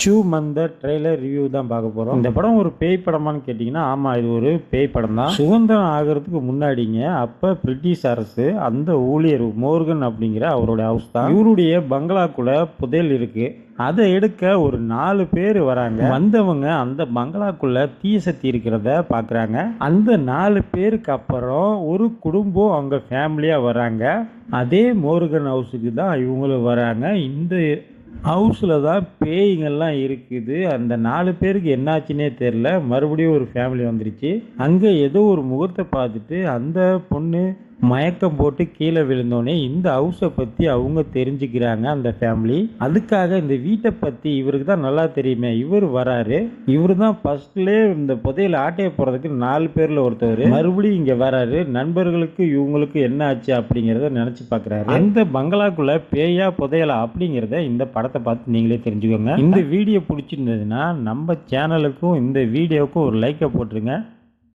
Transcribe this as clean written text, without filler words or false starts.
Two month trailer review தான் பார்க்க போகிறோம். இந்த படம் ஒரு பேய் படமான்னு கேட்டிங்கன்னா ஆமாம், இது ஒரு பேய் படம் தான். சுதந்திரம் ஆகிறதுக்கு முன்னாடிங்க அப்போ பிரிட்டிஷ் அரசு அந்த ஊழியர் மோர்கன் அப்படிங்கிற அவருடைய ஹவுஸ் தான். இவருடைய பங்களாக்குள்ள புதையல் இருக்கு. அதை எடுக்க ஒரு 4 பேர் வராங்க. வந்தவங்க அந்த பங்களாக்குள்ள தீய சக்தி இருக்கிறத பார்க்குறாங்க. அந்த 4 பேருக்கு அப்புறம் ஒரு குடும்பம் அவங்க ஃபேமிலியாக வராங்க. அதே மோர்கன் ஹவுஸுக்கு தான் இவங்களும் வராங்க. இந்த ஹவுஸில் தான் பேய்கள்லாம் இருக்குது. அந்த 4 பேருக்கு என்னாச்சுன்னே தெரில. மறுபடியும் ஒரு ஃபேமிலி வந்துருச்சு. அங்கே ஏதோ ஒரு முகத்தை பார்த்துட்டு அந்த பொண்ணு மயக்கம் போட்டு கீழே விழுந்தோடனே இந்த ஹவுஸை பற்றி அவங்க தெரிஞ்சுக்கிறாங்க அந்த ஃபேமிலி. அதுக்காக இந்த வீட்டை பற்றி இவருக்கு தான் நல்லா தெரியுமே, இவர் வராரு. இவர் தான் ஃபர்ஸ்ட்லேயே இந்த புதையல் ஆட்டைய போகிறதுக்கு 4 பேரில் ஒருத்தவர். மறுபடியும் இங்கே வராரு. நண்பர்களுக்கு இவங்களுக்கு என்ன ஆச்சு அப்படிங்கிறத நினச்சி பார்க்குறாரு. அந்த பங்களாக்குள்ள பேயா புதையலா அப்படிங்கிறத இந்த படத்தை பார்த்து நீங்களே தெரிஞ்சுக்கோங்க. இந்த வீடியோ பிடிச்சிருந்ததுன்னா நம்ம சேனலுக்கும் இந்த வீடியோவுக்கும் ஒரு லைக்கை போட்டுருங்க.